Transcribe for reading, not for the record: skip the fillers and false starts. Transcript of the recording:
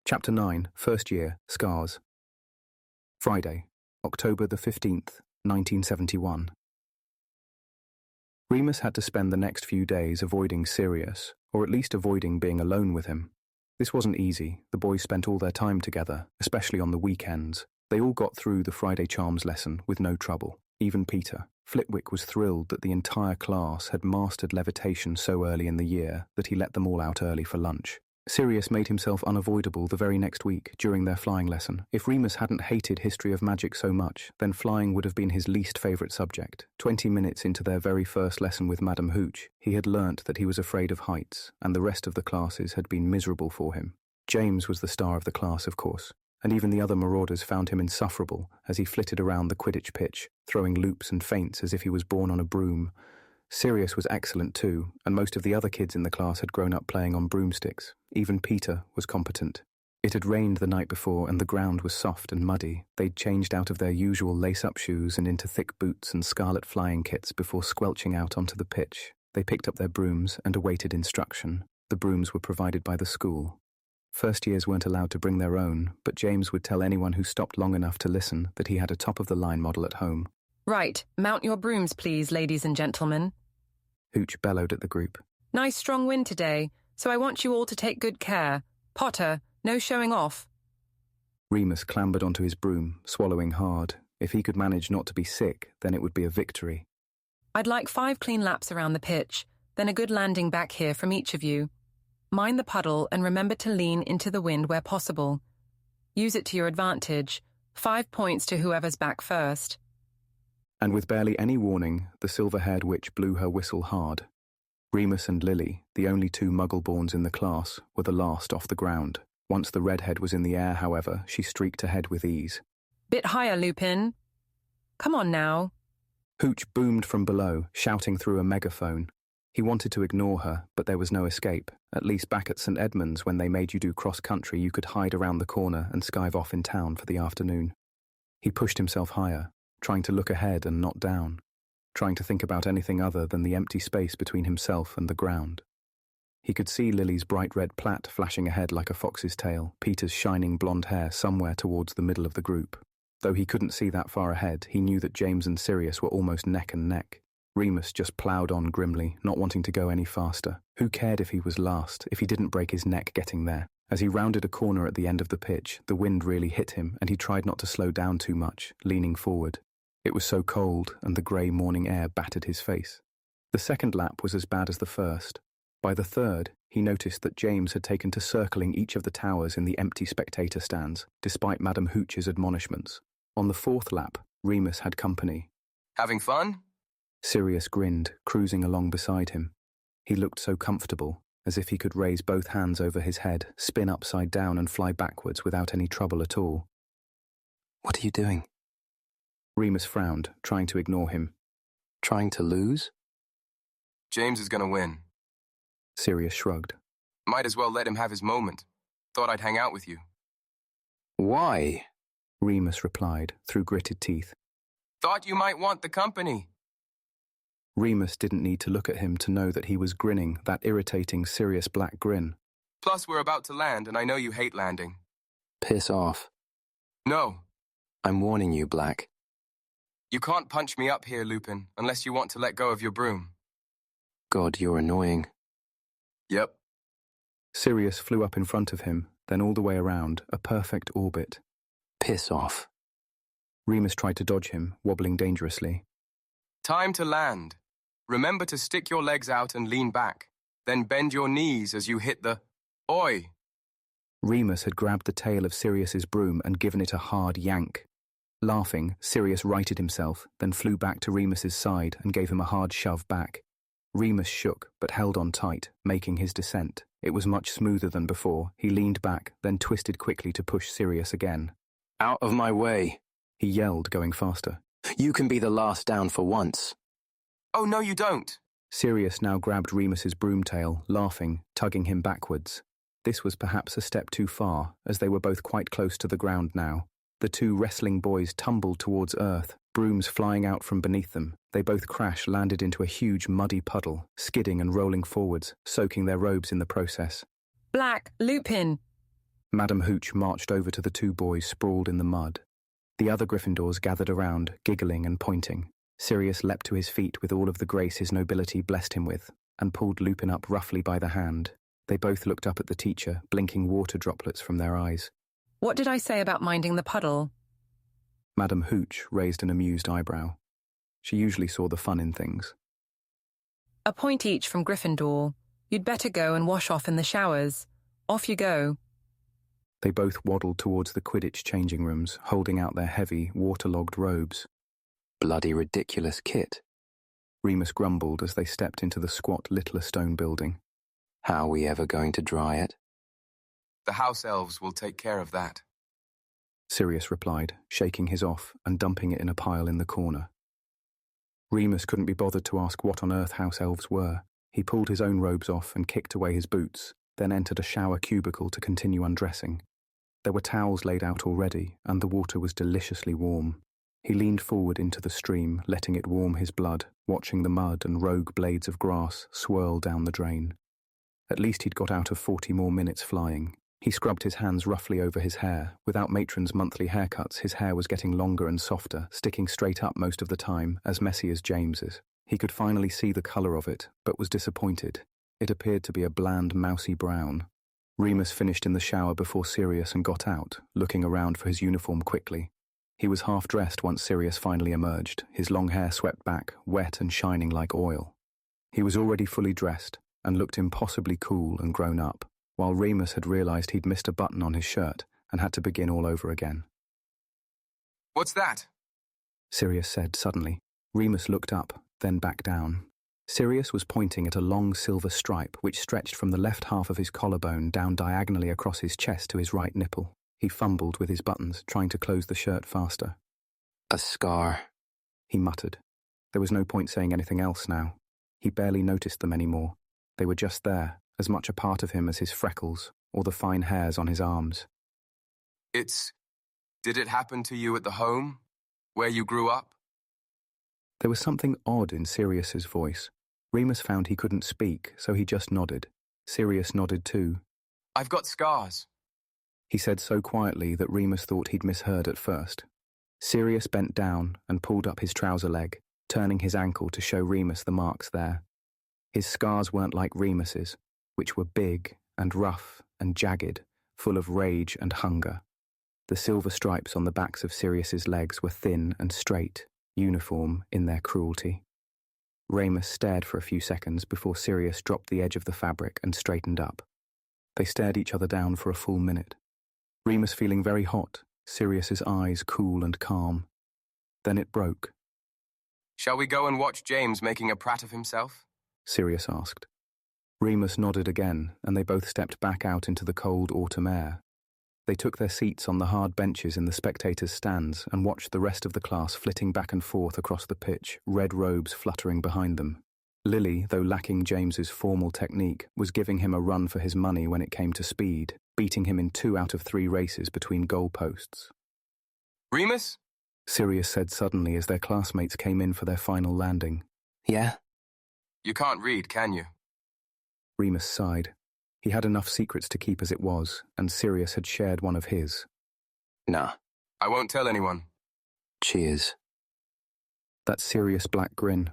Chapter 9, First Year, Scars. Friday, October the 15th, 1971. Remus had to spend the next few days avoiding Sirius, or at least avoiding being alone with him. This wasn't easy. The boys spent all their time together, especially on the weekends. They all got through the Friday Charms lesson with no trouble, even Peter. Flitwick was thrilled that the entire class had mastered levitation so early in the year that he let them all out early for lunch. Sirius made himself unavoidable the very next week during their flying lesson. If Remus hadn't hated history of magic so much, then flying would have been his least favourite subject. 20 minutes into their very first lesson with Madame Hooch, he had learnt that he was afraid of heights, and the rest of the classes had been miserable for him. James was the star of the class, of course, and even the other marauders found him insufferable as he flitted around the Quidditch pitch, throwing loops and feints as if he was born on a broom. Sirius was excellent too, and most of the other kids in the class had grown up playing on broomsticks. Even Peter was competent. It had rained the night before and the ground was soft and muddy. They'd changed out of their usual lace-up shoes and into thick boots and scarlet flying kits before squelching out onto the pitch. They picked up their brooms and awaited instruction. The brooms were provided by the school. First years weren't allowed to bring their own, but James would tell anyone who stopped long enough to listen that he had a top-of-the-line model at home. Right, mount your brooms, please, ladies and gentlemen. Hooch bellowed at the group. Nice strong wind today, so I want you all to take good care. Potter, no showing off. Remus clambered onto his broom, swallowing hard. If he could manage not to be sick, then it would be a victory. I'd like 5 clean laps around the pitch, then a good landing back here from each of you. Mind the puddle and remember to lean into the wind where possible. Use it to your advantage. 5 points to whoever's back first. And with barely any warning, the silver-haired witch blew her whistle hard. Remus and Lily, the only 2 muggle-borns in the class, were the last off the ground. Once the redhead was in the air, however, she streaked ahead with ease. Bit higher, Lupin. Come on now. Hooch boomed from below, shouting through a megaphone. He wanted to ignore her, but there was no escape. At least back at St. Edmund's, when they made you do cross-country, you could hide around the corner and skive off in town for the afternoon. He pushed himself higher, trying to look ahead and not down, trying to think about anything other than the empty space between himself and the ground. He could see Lily's bright red plait flashing ahead like a fox's tail, Peter's shining blonde hair somewhere towards the middle of the group. Though he couldn't see that far ahead, he knew that James and Sirius were almost neck and neck. Remus just ploughed on grimly, not wanting to go any faster. Who cared if he was last, if he didn't break his neck getting there? As he rounded a corner at the end of the pitch, the wind really hit him, and he tried not to slow down too much, leaning forward. It was so cold, and the grey morning air battered his face. The second lap was as bad as the first. By the third, he noticed that James had taken to circling each of the towers in the empty spectator stands, despite Madame Hooch's admonishments. On the 4th lap, Remus had company. Having fun? Sirius grinned, cruising along beside him. He looked so comfortable, as if he could raise both hands over his head, spin upside down and fly backwards without any trouble at all. What are you doing? Remus frowned, trying to ignore him. Trying to lose? James is gonna win. Sirius shrugged. Might as well let him have his moment. Thought I'd hang out with you. Why? Remus replied, through gritted teeth. Thought you might want the company. Remus didn't need to look at him to know that he was grinning, that irritating Sirius black grin. Plus, we're about to land, and I know you hate landing. Piss off. No. I'm warning you, Black. You can't punch me up here, Lupin, unless you want to let go of your broom. God, you're annoying. Yep. Sirius flew up in front of him, then all the way around, a perfect orbit. Piss off. Remus tried to dodge him, wobbling dangerously. Time to land. Remember to stick your legs out and lean back. Then bend your knees as you hit the... Oi! Remus had grabbed the tail of Sirius's broom and given it a hard yank. Laughing, Sirius righted himself, then flew back to Remus's side and gave him a hard shove back. Remus shook, but held on tight, making his descent. It was much smoother than before. He leaned back, then twisted quickly to push Sirius again. Out of my way, he yelled, going faster. You can be the last down for once. Oh, no, you don't. Sirius now grabbed Remus's broomtail, laughing, tugging him backwards. This was perhaps a step too far, as they were both quite close to the ground now. The 2 wrestling boys tumbled towards earth, brooms flying out from beneath them. They both landed into a huge muddy puddle, skidding and rolling forwards, soaking their robes in the process. Black, Lupin. Madam Hooch marched over to the two boys sprawled in the mud. The other Gryffindors gathered around, giggling and pointing. Sirius leapt to his feet with all of the grace his nobility blessed him with, and pulled Lupin up roughly by the hand. They both looked up at the teacher, blinking water droplets from their eyes. What did I say about minding the puddle? Madam Hooch raised an amused eyebrow. She usually saw the fun in things. A point each from Gryffindor. You'd better go and wash off in the showers. Off you go. They both waddled towards the Quidditch changing rooms, holding out their heavy, waterlogged robes. Bloody ridiculous kit. Remus grumbled as they stepped into the squat Littler stone building. How are we ever going to dry it? The house elves will take care of that. Sirius replied, shaking his off and dumping it in a pile in the corner. Remus couldn't be bothered to ask what on earth house elves were. He pulled his own robes off and kicked away his boots, then entered a shower cubicle to continue undressing. There were towels laid out already, and the water was deliciously warm. He leaned forward into the stream, letting it warm his blood, watching the mud and rogue blades of grass swirl down the drain. At least he'd got out of 40 more minutes flying. He scrubbed his hands roughly over his hair. Without Matron's monthly haircuts, his hair was getting longer and softer, sticking straight up most of the time, as messy as James's. He could finally see the colour of it, but was disappointed. It appeared to be a bland, mousy brown. Remus finished in the shower before Sirius and got out, looking around for his uniform quickly. He was half-dressed once Sirius finally emerged, his long hair swept back, wet and shining like oil. He was already fully dressed, and looked impossibly cool and grown up, while Remus had realised he'd missed a button on his shirt and had to begin all over again. What's that? Sirius said suddenly. Remus looked up, then back down. Sirius was pointing at a long silver stripe which stretched from the left half of his collarbone down diagonally across his chest to his right nipple. He fumbled with his buttons, trying to close the shirt faster. A scar. He muttered. There was no point saying anything else now. He barely noticed them anymore. They were just there, as much a part of him as his freckles or the fine hairs on his arms. Did it happen to you at the home, where you grew up? There was something odd in Sirius's voice. Remus found he couldn't speak, so he just nodded. Sirius nodded too. I've got scars. He said so quietly that Remus thought he'd misheard at first. Sirius bent down and pulled up his trouser leg, turning his ankle to show Remus the marks there. His scars weren't like Remus's, which were big and rough and jagged, full of rage and hunger. The silver stripes on the backs of Sirius's legs were thin and straight, uniform in their cruelty. Remus stared for a few seconds before Sirius dropped the edge of the fabric and straightened up. They stared each other down for a full minute. Remus feeling very hot, Sirius's eyes cool and calm. Then it broke. Shall we go and watch James making a prat of himself? Sirius asked. Remus nodded again, and they both stepped back out into the cold autumn air. They took their seats on the hard benches in the spectators' stands and watched the rest of the class flitting back and forth across the pitch, red robes fluttering behind them. Lily, though lacking James's formal technique, was giving him a run for his money when it came to speed, beating him in 2 out of 3 races between goalposts. Remus? Sirius said suddenly as their classmates came in for their final landing. Yeah? You can't read, can you? Remus sighed. He had enough secrets to keep as it was, and Sirius had shared one of his. Nah. I won't tell anyone. Cheers. That serious black grin,